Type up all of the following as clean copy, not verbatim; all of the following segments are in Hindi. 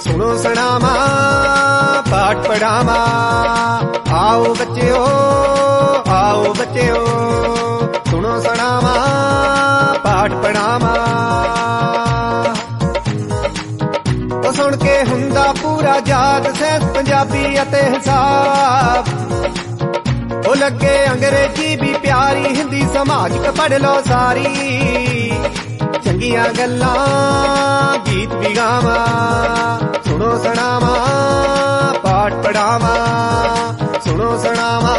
सुनो सुनावा पाठ पढ़ावा, आओ बच्चों सुनो सुनावा पाठ पढ़ावा। तो सुन के हुंदा पूरा याद सैंस पंजाबी अते हिसाब, ओ लगे अंग्रेजी भी प्यारी हिंदी समाजिक पढ़ लो सारी। चंगियां गल्लां गीत भी गावा, सुनो सुनावा पाठ पढ़ावा, सुनो सुनावा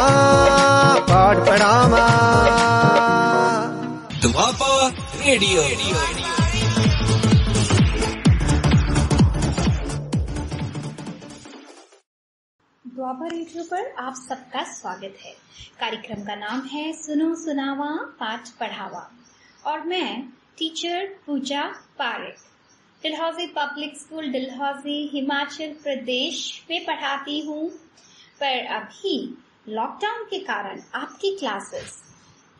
पाठ पढ़ावा। दुआपा रेडियो। दुआपा रेडियो पर आप सबका स्वागत है। कार्यक्रम का नाम है सुनो सुनावा पाठ पढ़ावा और मैं टीचर पूजा पारेख डलहौजी पब्लिक स्कूल डलहौजी हिमाचल प्रदेश में पढ़ाती हूँ। पर अभी लॉकडाउन के कारण आपकी क्लासेस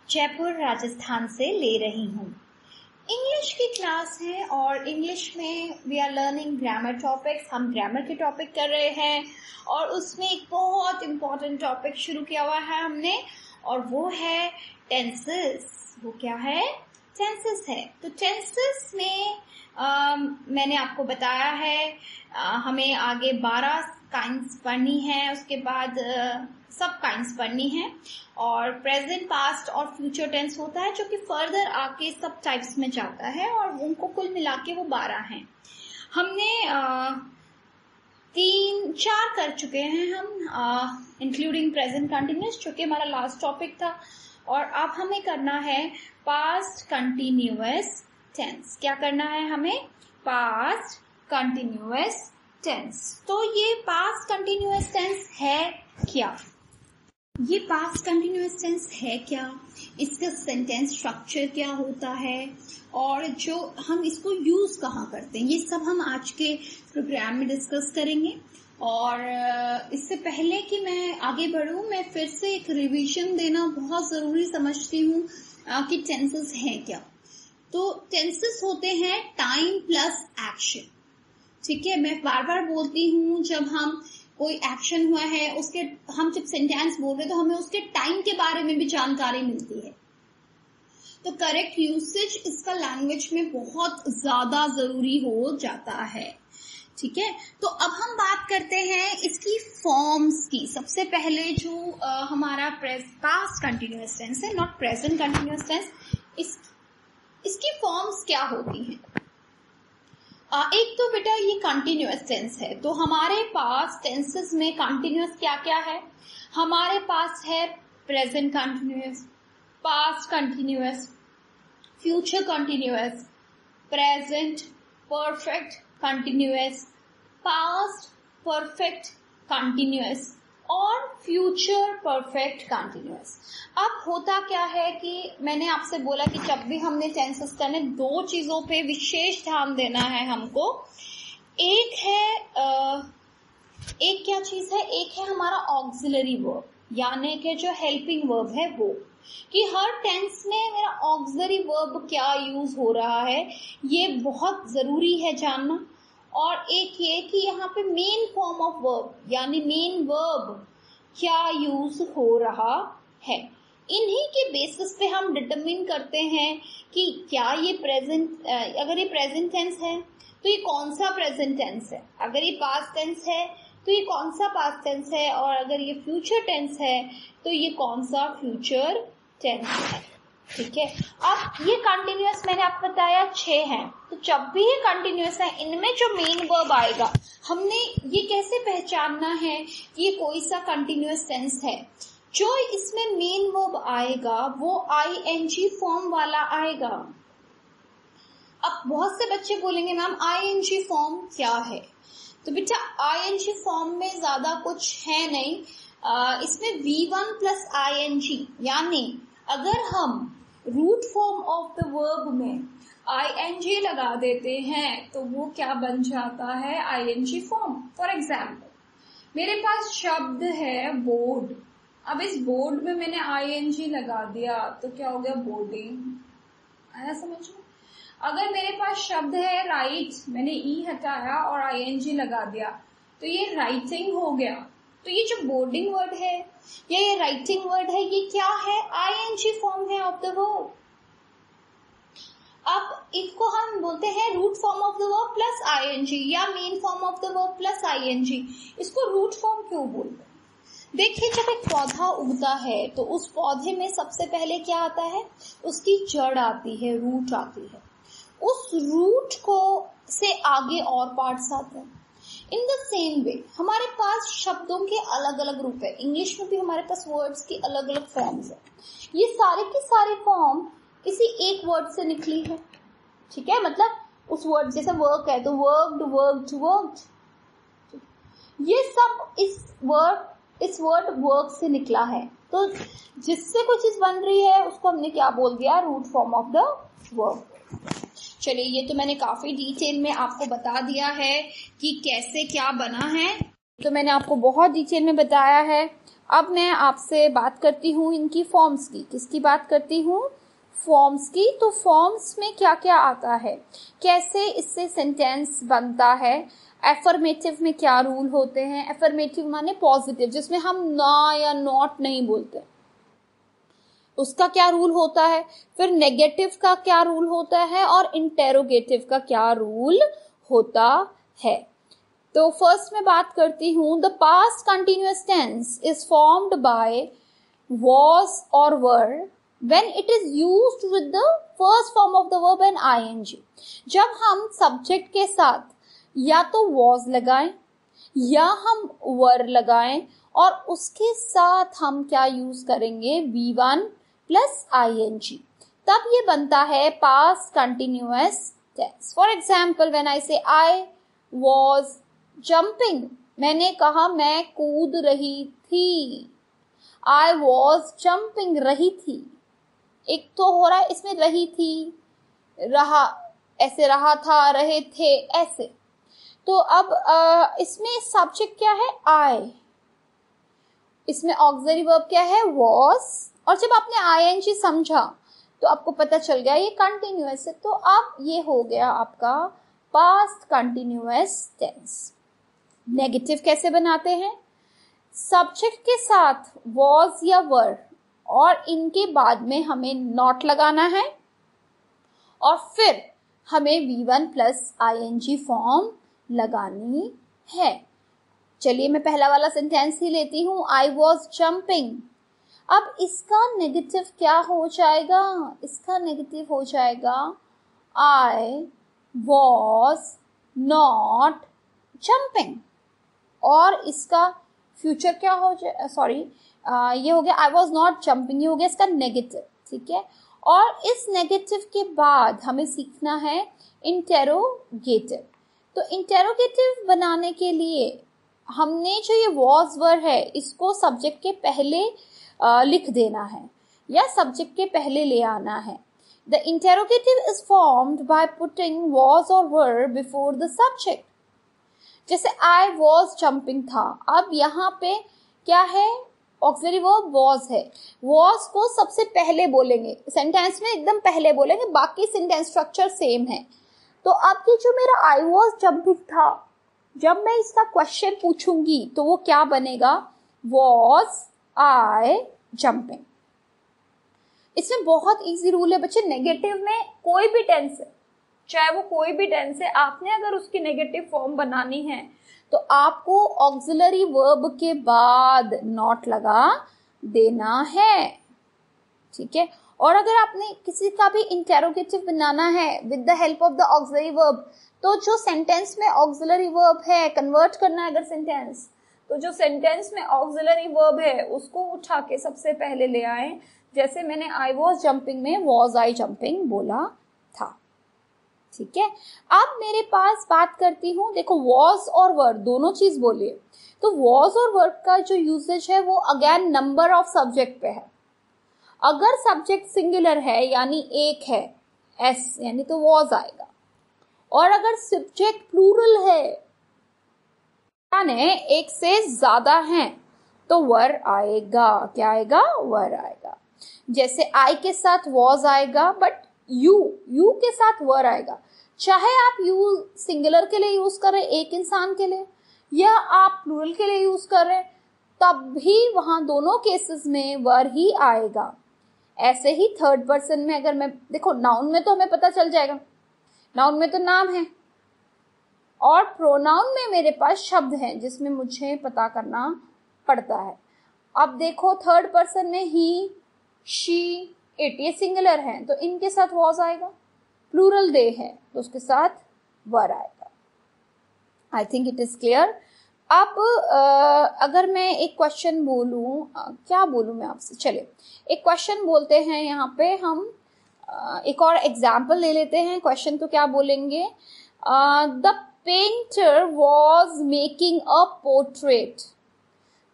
जयपुर राजस्थान से ले रही हूँ। इंग्लिश की क्लास है और इंग्लिश में we are learning grammar topics. हम ग्रामर के टॉपिक कर रहे हैं और उसमें एक बहुत इम्पोर्टेंट टॉपिक शुरू किया हुआ है हमने और वो है टेंसेस। वो क्या है? टेंसेस है। तो टेंसेस में मैंने आपको बताया है हमें आगे 12 काइंड्स पढ़नी है, उसके बाद सब काइंड्स पढ़नी है और प्रेजेंट, पास्ट और फ्यूचर टेंस होता है जो कि फर्दर आके सब टाइप्स में जाता है और उनको कुल मिला के वो 12 हैं। हमने 3-4 कर चुके हैं हम इंक्लूडिंग प्रेजेंट कंटिन्यूअस जो कि हमारा लास्ट टॉपिक था और अब हमें करना है पास्ट कंटिन्यूअस टेंस। क्या करना है हमें? Past continuous tense. तो ये पास्ट कंटिन्यूअस टेंस है क्या? ये पास्ट कंटिन्यूअस टेंस है क्या? इसका सेंटेंस स्ट्रक्चर क्या होता है और जो हम इसको यूज कहाँ करते हैं, ये सब हम आज के प्रोग्राम में डिस्कस करेंगे। और इससे पहले कि मैं आगे बढ़ूं, मैं फिर से एक रिवीजन देना बहुत जरूरी समझती हूँ कि टेंसेस हैं क्या। तो टेंसेस होते हैं टाइम प्लस एक्शन। ठीक है, मैं बार बार बोलती हूँ जब हम कोई एक्शन हुआ है उसके हम जब सेंटेंस बोल रहे हैं तो हमें उसके टाइम के बारे में भी जानकारी मिलती है। तो करेक्ट यूसेज इसका लैंग्वेज में बहुत ज्यादा जरूरी हो जाता है। ठीक है, तो अब हम बात करते हैं इसकी फॉर्म्स की। सबसे पहले जो हमारा पास्ट कंटिन्यूअस टेंस है, नॉट प्रेजेंट कंटिन्यूअस टेंस, इसकी फॉर्म्स क्या होती हैं? एक तो बेटा ये कंटिन्यूअस टेंस है, तो हमारे पास टेंसेस में कंटिन्यूअस क्या क्या है? हमारे पास है present continuous, past continuous, future continuous, present perfect continuous, past perfect continuous और फ्यूचर परफेक्ट कंटिन्यूअस। अब होता क्या है कि मैंने आपसे बोला कि जब भी हमने टेंसेस करने 2 चीजों पे विशेष ध्यान देना है हमको। एक क्या चीज है? एक है हमारा ऑक्सिलरी वर्ब, यानी कि जो हेल्पिंग वर्ब है वो, कि हर टेंस में मेरा ऑक्सिलरी वर्ब क्या यूज हो रहा है ये बहुत जरूरी है जानना। और एक ये कि यहाँ पे मेन फॉर्म ऑफ वर्ब यानी मेन वर्ब क्या यूज हो रहा है। इन्हीं के बेसिस पे हम डिटरमिन करते हैं कि क्या ये प्रेजेंट, अगर ये प्रेजेंट टेंस है तो ये कौन सा प्रेजेंट टेंस है, अगर ये पास्ट टेंस है तो ये कौन सा पास्ट टेंस है, और अगर ये फ्यूचर टेंस है तो ये कौन सा फ्यूचर टेंस है। ठीक है, अब ये कंटिन्यूअस मैंने आपको बताया 6 हैं, तो जब भी ये कंटिन्यूअस है इनमें जो मेन वर्ब आएगा हमने ये कैसे पहचानना है ये कोई सा कंटिन्यूअस टेंस है। जो इसमें मेन वर्ब आएगा वो ING फॉर्म वाला आएगा। अब बहुत से बच्चे बोलेंगे मैम ING फॉर्म क्या है? तो बेटा ING फॉर्म में ज्यादा कुछ है नहीं, इसमें V1 प्लस ING, यानी अगर हम root form of the verb में ING लगा देते हैं तो वो क्या बन जाता है? ING form. फॉर एग्जाम्पल मेरे पास शब्द है बोर्ड, अब इस बोर्ड में मैंने ING लगा दिया तो क्या हो गया? बोर्डिंग। आया समझ में? अगर मेरे पास शब्द है राइट, मैंने ई हटाया और आईएनजी लगा दिया तो ये राइटिंग हो गया। तो ये जो बोर्डिंग वर्ड है या ये राइटिंग वर्ड है, ये क्या है? आईएनजी फॉर्म है ऑफ द वर्ब। अब इसको हम बोलते हैं root form of the verb plus ING या main form of the verb plus ING. इसको रूट फॉर्म क्यों बोलते हैं? देखिए, जब एक पौधा उगता है तो उस पौधे में सबसे पहले क्या आता है? उसकी जड़ आती है, रूट आती है। उस रूट को से आगे और पार्ट्स आते हैं। इन द सेम वे हमारे पास शब्दों के अलग अलग रूप है। इंग्लिश में भी हमारे पास वर्ड्स की अलग अलग फॉर्म्स है। ये सारे की सारी फॉर्म किसी एक वर्ड से निकली है, ठीक है? मतलब उस वर्ड, जैसे वर्क है तो वर्क्ड, वर्क्ड, वर्क्ड, ये सब इस वर्ड वर्क से निकला है। तो जिससे कोई चीज बन रही है उसको हमने क्या बोल दिया? Root form of the verb. चलिए, ये तो मैंने काफी डिटेल में आपको बता दिया है कि कैसे क्या बना है। तो मैंने आपको बहुत डिटेल में बताया है। अब मैं आपसे बात करती हूँ इनकी फॉर्म्स की। किसकी बात करती हूँ? फॉर्म्स की। तो फॉर्म्स में क्या क्या आता है, कैसे इससे सेंटेंस बनता है, एफर्मेटिव में क्या रूल होते हैं। एफर्मेटिव माने पॉजिटिव, जिसमें हम ना या नॉट नहीं बोलते, उसका क्या रूल होता है। फिर नेगेटिव का क्या रूल होता है और इंटेरोगेटिव का क्या रूल होता है। तो फर्स्ट मैं बात करती हूँ, the past continuous tense is formed by was or were when it is used with the first form of the verb and ing। जब हम सब्जेक्ट के साथ या तो was लगाएं या हम were लगाएं और उसके साथ हम क्या यूज करेंगे? V1 प्लस ing, तब ये बनता है past continuous tense। For example, when I say I was jumping, मैंने कहा मैं कूद रही थी। I was jumping, रही थी। एक तो हो रहा है इसमें रही थी, रहा, ऐसे रहा था, रहे थे, ऐसे। तो अब इसमें सब्जेक्ट क्या है? I। इसमें ऑक्सिलरी वर्ब क्या है? was। और जब आपने ing समझा तो आपको पता चल गया ये कंटिन्यूअस है। तो अब ये हो गया आपका पास्ट कंटिन्यूअस टेंस। नेगेटिव कैसे बनाते हैं? सब्जेक्ट के साथ was या were और इनके बाद में हमें नॉट लगाना है और फिर हमें V1 प्लस ing फॉर्म लगानी है। चलिए, मैं पहला वाला सेंटेंस ही लेती हूँ, I was jumping। अब इसका नेगेटिव क्या हो जाएगा? इसका नेगेटिव हो जाएगा I was not jumping। और इसका फ्यूचर क्या हो जाए? सॉरी, ये हो गया I was not jumping, ये हो गया इसका नेगेटिव, ठीक है। और इस नेगेटिव के बाद हमें सीखना है इंटेरोगेटिव। तो इंटेरोगेटिव बनाने के लिए हमने जो ये was were है इसको सब्जेक्ट के पहले लिख देना है या सब्जेक्ट के पहले ले आना है। The interrogative is formed by putting was or were before the subject। जैसे I was jumping था, अब यहाँ पे क्या है? ऑक्सिलरी वर्ब was है। was को सबसे पहले बोलेंगे, सेंटेंस में एकदम पहले बोलेंगे, बाकी सेंटेंस स्ट्रक्चर सेम है। तो अब ये जो मेरा I was jumping था, जब मैं इसका क्वेश्चन पूछूंगी तो वो क्या बनेगा? was I jumping। इसमें बहुत इजी रूल है बच्चे। नेगेटिव में कोई भी टेंस है, चाहे वो कोई भी टेंस है, आपने अगर उसकी नेगेटिव फॉर्म बनानी है तो आपको ऑक्सिलरी वर्ब के बाद नॉट लगा देना है, ठीक है। और अगर आपने किसी का भी इंटेरोगेटिव बनाना है with the help of the auxiliary verb, तो जो सेंटेंस में ऑक्सिलरी वर्ब है कन्वर्ट करना है अगर सेंटेंस, तो जो सेंटेंस में ऑक्सिलरी वर्ब है उसको उठा के सबसे पहले ले आए। जैसे मैंने I was jumping में was I jumping बोला था, ठीक है। अब मेरे पास बात करती हूँ, देखो was और were दोनों चीज बोलिए। तो was और were का जो यूसेज है वो अगेन नंबर ऑफ सब्जेक्ट पे है। अगर सब्जेक्ट सिंगुलर है यानी एक है, s यानी तो was आएगा। और अगर सब्जेक्ट प्लूरल है यानी एक से ज्यादा है तो were आएगा। क्या आएगा? were आएगा। जैसे I के साथ was आएगा बट यू के साथ वर आएगा, चाहे आप यू सिंगुलर के लिए यूज कर रहे हैं एक इंसान के लिए या आप प्लूरल के लिए यूज कर रहे हैं, तब भी वहां दोनों केसेस में वर ही आएगा। ऐसे ही थर्ड पर्सन में अगर मैं देखो, नाउन में तो हमें पता चल जाएगा, नाउन में तो नाम है, और प्रोनाउन में मेरे पास शब्द हैं जिसमें मुझे पता करना पड़ता है। अब देखो थर्ड पर्सन में ही, शी, इट, ये सिंगुलर है तो इनके साथ वॉज आएगा, प्लूरल दे है तो उसके साथ वर आएगा। I think it is clear. अब अगर मैं एक क्वेश्चन बोलूं, क्या बोलूं मैं आपसे, चलिए एक क्वेश्चन बोलते हैं यहाँ पे हम, एक और एग्जाम्पल ले लेते हैं। क्वेश्चन तो क्या बोलेंगे, the painter was making a portrait,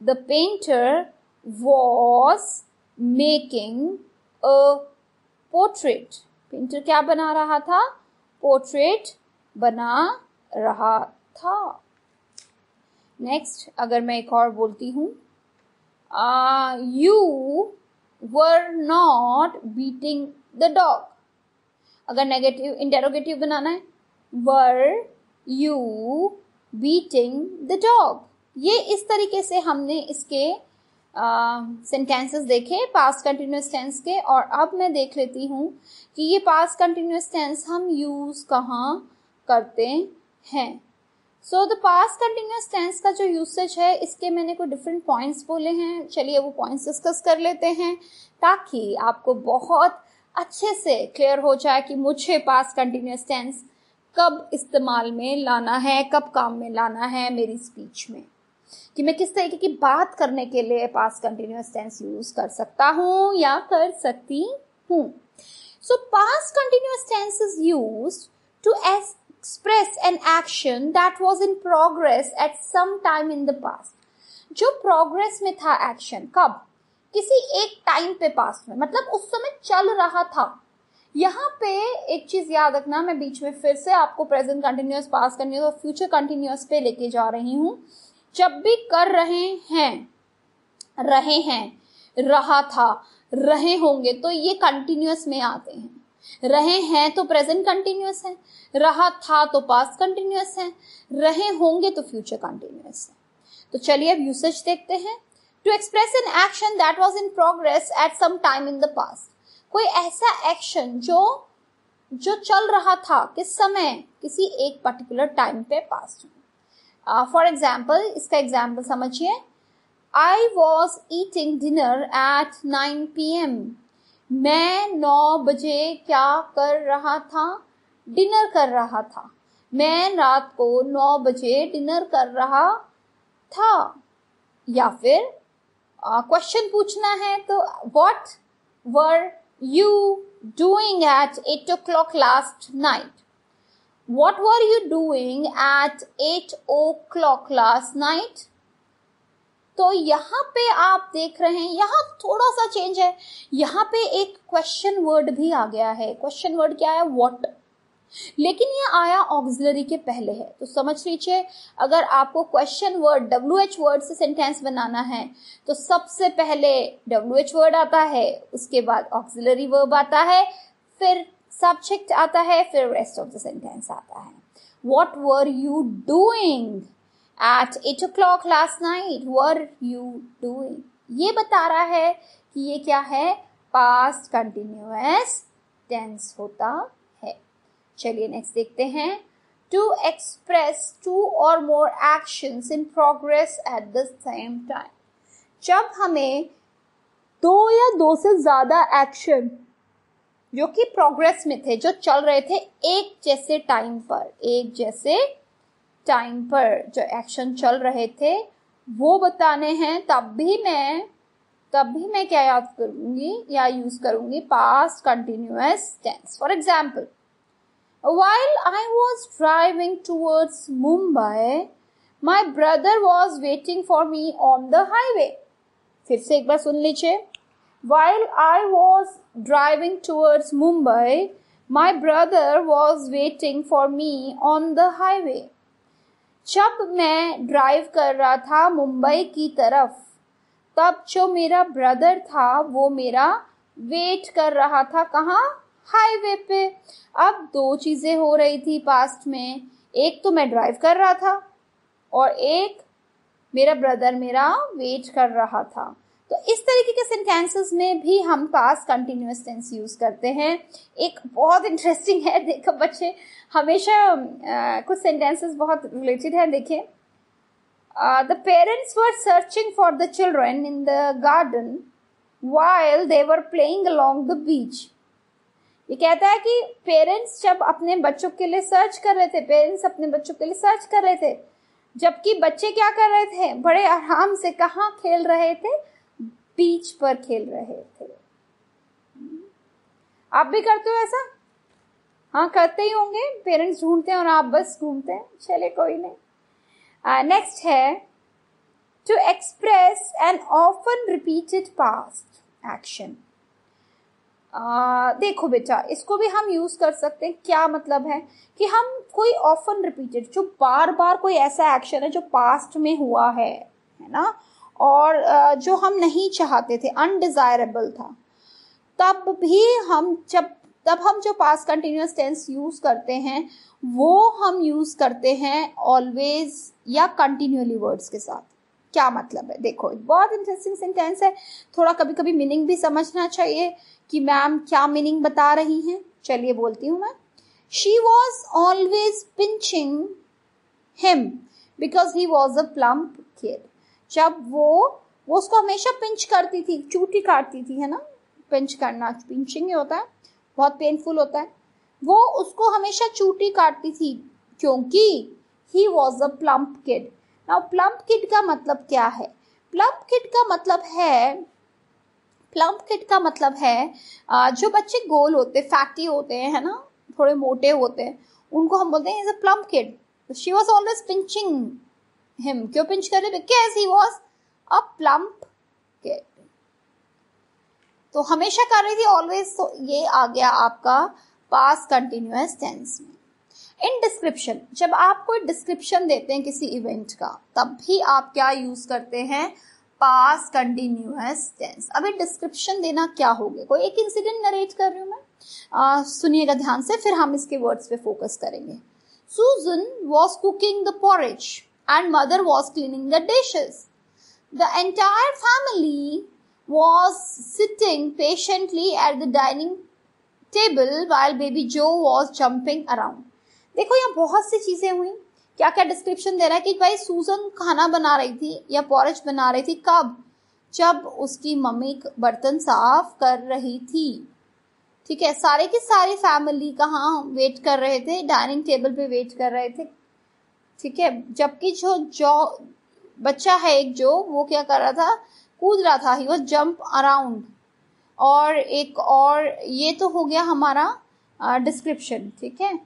the painter was making a portrait, painter क्या बना रहा था, पोर्ट्रेट बना रहा था। नेक्स्ट अगर मैं एक और बोलती हूँ, you were not beating the dog, अगर नेगेटिव इंटेरोगेटिव बनाना है, were you beating the dog. ये इस तरीके से हमने इसके सेंटेंसेस देखे पास्ट कंटिन्यूअस टेंस के। और अब मैं देख लेती हूँ कि ये पास्ट कंटिन्यूअस टेंस हम यूज कहाँ करते हैं। So the past continuous tense का जो यूसेज है, इसके मैंने कोई डिफरेंट पॉइंट्स बोले हैं, चलिए वो पॉइंट्स डिस्कस कर लेते हैं ताकि आपको बहुत अच्छे से क्लियर हो जाए कि मुझे पास्ट कंटिन्यूअस टेंस कब इस्तेमाल में लाना है, कब काम में लाना है मेरी स्पीच में, कि मैं किस तरीके की बात करने के लिए पास्ट कंटिन्यूअस टेंस यूज कर सकता हूँ या कर सकती हूँ। So past continuous tense is used to express an action that was in progress at some time in the past। जो progress में था एक्शन, कब, किसी एक टाइम पे पास्ट में, मतलब उस समय चल रहा था। यहाँ पे एक चीज याद रखना, मैं बीच में फिर से आपको प्रेजेंट कंटिन्यूअस, पास्ट कंटिन्यूअस और फ्यूचर कंटिन्यूअस पे लेके जा रही हूँ। जब भी कर रहे हैं, रहा था, रहे होंगे, तो ये कंटिन्यूअस में आते हैं। रहे हैं तो प्रेजेंट कंटिन्यूअस है, रहा था तो पास्ट कंटिन्यूअस है, रहे होंगे तो फ्यूचर कंटिन्यूअस है। तो चलिए अब यूसेज देखते हैं। To express an action that was in progress at some time in the past, कोई ऐसा एक्शन जो चल रहा था, किस समय, किसी एक पर्टिकुलर टाइम पे पास्ट में। फॉर एग्जाम्पल, इसका एग्जाम्पल समझिए, I was eating dinner eight 9 PM, मैं 9 बजे क्या कर रहा था, डिनर कर रहा था। मैं रात को 9 बजे डिनर कर रहा था। या फिर क्वेश्चन पूछना है तो what were you doing at 8 o'clock last night, what were you doing at 8 o'clock last night. तो यहाँ पे आप देख रहे हैं, यहाँ थोड़ा सा चेंज है, यहाँ पे एक क्वेश्चन वर्ड भी आ गया है। क्वेश्चन वर्ड क्या है, व्हाट, लेकिन ये आया ऑक्सिलरी के पहले है। तो समझ लीजिए, अगर आपको क्वेश्चन वर्ड WH वर्ड से सेंटेंस बनाना है तो सबसे पहले WH वर्ड आता है, उसके बाद ऑक्सिलरी वर्ब आता है, फिर सब्जेक्ट आता है, फिर रेस्ट ऑफ द सेंटेंस आता है। What were you doing at 8 o'clock last night, were you doing, ये बता रहा है कि ये क्या है, पास्ट कंटिन्यूअस टेंस होता है। चलिए नेक्स्ट देखते हैं। To express 2 or more actions in progress at the same time, जब हमें 2 या 2 से ज्यादा एक्शन जो कि प्रोग्रेस में थे, जो चल रहे थे एक जैसे टाइम पर जो एक्शन चल रहे थे वो बताने हैं, तब भी मैं क्या याद करूंगी या यूज करूंगी, past continuous tense. For example, while I was driving towards Mumbai, my brother was waiting for me on the highway। फिर से एक बार सुन लीजिए। While I was driving towards Mumbai, my brother was waiting for me on the highway। जब मैं ड्राइव कर रहा था मुंबई की तरफ, तब जो मेरा ब्रदर था वो मेरा वेट कर रहा था, कहाँ, हाईवे पे। अब दो चीजें हो रही थी पास्ट में, एक तो मैं ड्राइव कर रहा था और एक मेरा ब्रदर मेरा वेट कर रहा था। तो इस तरीके के सेंटेंसेस में भी हम पास्ट कंटिन्यूअस टेंस यूज करते हैं। एक बहुत इंटरेस्टिंग है, देखो बच्चे हमेशा कुछ सेंटेंसेस बहुत रिलेटेड है। देखिए, the parents were searching for the children in the garden while they were playing along the beach। ये कहता है कि पेरेंट्स जब अपने बच्चों के लिए सर्च कर रहे थे, पेरेंट्स अपने बच्चों के लिए सर्च कर रहे थे, जबकि बच्चे क्या कर रहे थे, बड़े आराम से कहाँ खेल रहे थे, बीच पर खेल रहे थे। आप भी करते हो ऐसा? हाँ, करते ही होंगे, पेरेंट्स ढूंढते हैं और आप बस घूमते हैं। चले, कोई नहीं। नेक्स्ट है to express an often repeated past action. देखो बेटा, इसको भी हम यूज कर सकते हैं। क्या मतलब है कि हम कोई ऑफन रिपीटेड, जो बार बार कोई ऐसा एक्शन है जो पास्ट में हुआ है ना, और जो हम नहीं चाहते थे, अनडिजायरेबल था, तब हम जो पास्ट कंटिन्यूअस टेंस यूज करते हैं वो हम यूज करते हैं ऑलवेज या कंटिन्यूअली वर्ड्स के साथ। क्या मतलब है? देखो, बहुत इंटरेस्टिंग सेंटेंस है, थोड़ा कभी कभी मीनिंग भी समझना चाहिए कि मैम क्या मीनिंग बता रही हैं। चलिए बोलती हूँ मैं। She was always pinching him because he was a plump kid. जब वो उसको हमेशा पिंच करती थी, चूटी काटती थी, है ना, पिंच करना, पिंचिंग ही होता है, बहुत पेनफुल होता है। वो उसको हमेशा चूटी काटती थी क्योंकि he was a plump kid. Now plump kid का मतलब क्या है? प्लम्प किड का मतलब है जो बच्चे गोल होते, फैटी होते हैं, है ना, थोड़े मोटे होते हैं, उनको हम बोलते हैं is a plump kid. She was always pinching him. क्यों पिंच कर रहे? Because he was a plump kid. तो हमेशा कर रही थी, ऑलवेज। तो ये आ गया आपका पास्ट कंटिन्यूअस टेंस में। इन डिस्क्रिप्शन, जब आप कोई डिस्क्रिप्शन देते हैं किसी इवेंट का, तब भी आप क्या यूज करते हैं? Past continuous tense. अभी डिस्क्रिप्शन देना क्या हो गया? कोई एक इंसिडेंट नरेट कर रही हूँ मैं, सुनिएगा ध्यान से, फिर हम इसके वर्ड्स पे फोकस करेंगे। Susan was cooking the porridge and mother was cleaning the dishes. The entire family was sitting patiently at the dining table while baby Joe was jumping around. देखो, यहाँ बहुत सी चीजें हुई। क्या क्या डिस्क्रिप्शन दे रहा है कि भाई सूजन खाना बना रही थी या पॉरेज बना रही थी। कब? जब उसकी मम्मी बर्तन साफ कर रही थी। ठीक है, सारे की सारी फैमिली कहाँ वेट कर रहे थे? डाइनिंग टेबल पे वेट कर रहे थे। ठीक है, जबकि जो बच्चा है एक, जो वो क्या कर रहा था? कूद रहा था। He was jump around. और एक और ये तो हो गया हमारा डिस्क्रिप्शन। ठीक है,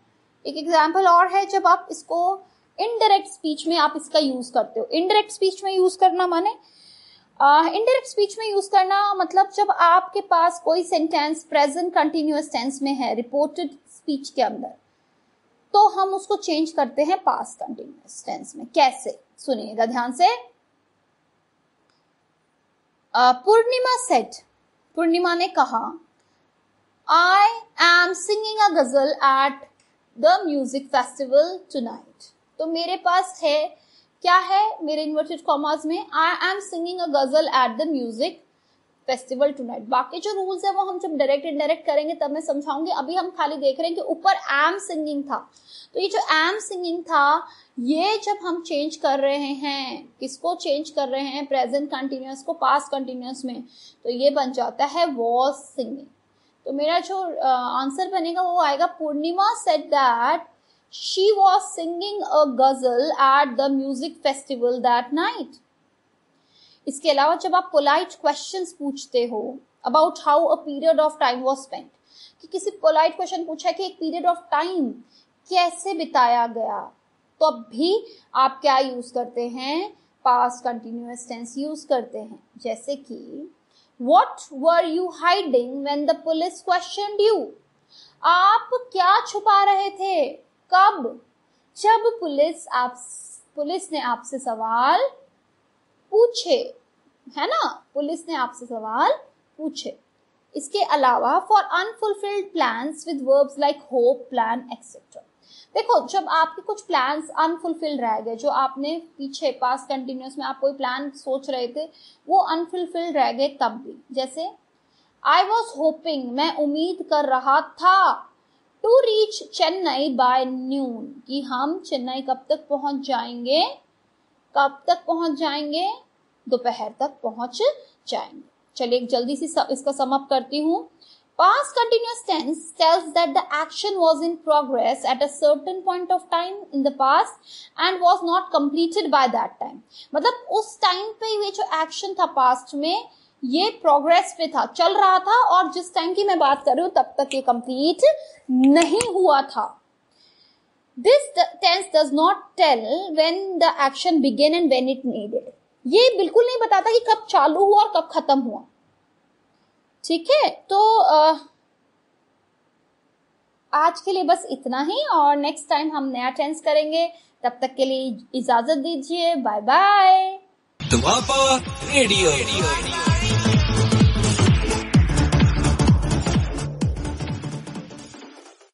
एक एग्जाम्पल और है, जब आप इसको इनडायरेक्ट स्पीच में आप इसका यूज करते हो। इनडायरेक्ट स्पीच में यूज करना माने, इनडायरेक्ट स्पीच में यूज करना मतलब जब आपके पास कोई सेंटेंस प्रेजेंट कंटिन्यूअस टेंस में है, रिपोर्टेड स्पीच के अंदर, तो हम उसको चेंज करते हैं पास्ट कंटिन्यूअस टेंस में। कैसे? सुनिएगा ध्यान से। पूर्णिमा सेड, पूर्णिमा ने कहा, I am singing a ghazal at the music festival tonight। तो मेरे पास है, क्या है मेरे इन्वर्टेड कॉमास में? I am singing a ghazal at the music festival tonight। बाकी जो रूल्स है वो हम जब डायरेक्ट इनडायरेक्ट करेंगे तब मैं समझाऊंगी। अभी हम खाली देख रहे हैं कि ऊपर am singing था, तो ये जो am singing था, ये जब हम चेंज कर रहे हैं, किसको चेंज कर रहे हैं? प्रेजेंट कंटिन्यूअस को पास्ट कंटिन्यूअस में, तो ये बन जाता है was singing। तो मेरा जो आंसर बनेगा वो आएगा, Purnima said that she was singing a ghazal at the music festival that night. इसके अलावा जब आप पोलाइट क्वेश्चंस पूछते हो about how a period of time was spent, कि किसी पोलाइट क्वेश्चन पूछा है कि एक पीरियड ऑफ टाइम कैसे बिताया गया, तो अब भी आप क्या यूज करते हैं? पास्ट कंटिन्यूअस टेंस यूज करते हैं। जैसे कि What were you hiding when the police questioned you? आप क्या छुपा रहे थे? कब? जब पुलिस ने आपसे सवाल पूछे, है ना, पुलिस ने आपसे सवाल पूछे। इसके अलावा for unfulfilled plans with verbs like hope, plan, etcetera. देखो, जब आपके कुछ प्लान्स अनफुलफिल्ड रह गए, जो आपने पीछे पास्ट कंटिन्यूअस में आप कोई प्लान सोच रहे थे वो अनफुलफिल्ड रह गए, तब भी जैसे आई वॉज होपिंग, मैं उम्मीद कर रहा था, to reach Chennai by noon, कि हम चेन्नई कब तक पहुंच जाएंगे, कब तक पहुंच जाएंगे, दोपहर तक पहुंच जाएंगे। चलिए जल्दी से इसका सम अप करती हूँ। Past continuous tense tells that the action was in progress at a certain point of time in the past and was not completed by that time। मतलब उस टाइम पे ये जो एक्शन था पास्ट में, ये प्रोग्रेस पे था, चल रहा था, और जिस टाइम की मैं बात कर रही हूँ तब तक ये कंप्लीट नहीं हुआ था। This tense does not tell when the action began and when it needed। ये बिल्कुल नहीं बताता कि कब चालू हुआ और कब खत्म हुआ। ठीक है, तो आज के लिए बस इतना ही, और नेक्स्ट टाइम हम नया टेंस करेंगे। तब तक के लिए इजाजत दीजिए, बाय बाय। रेडियो।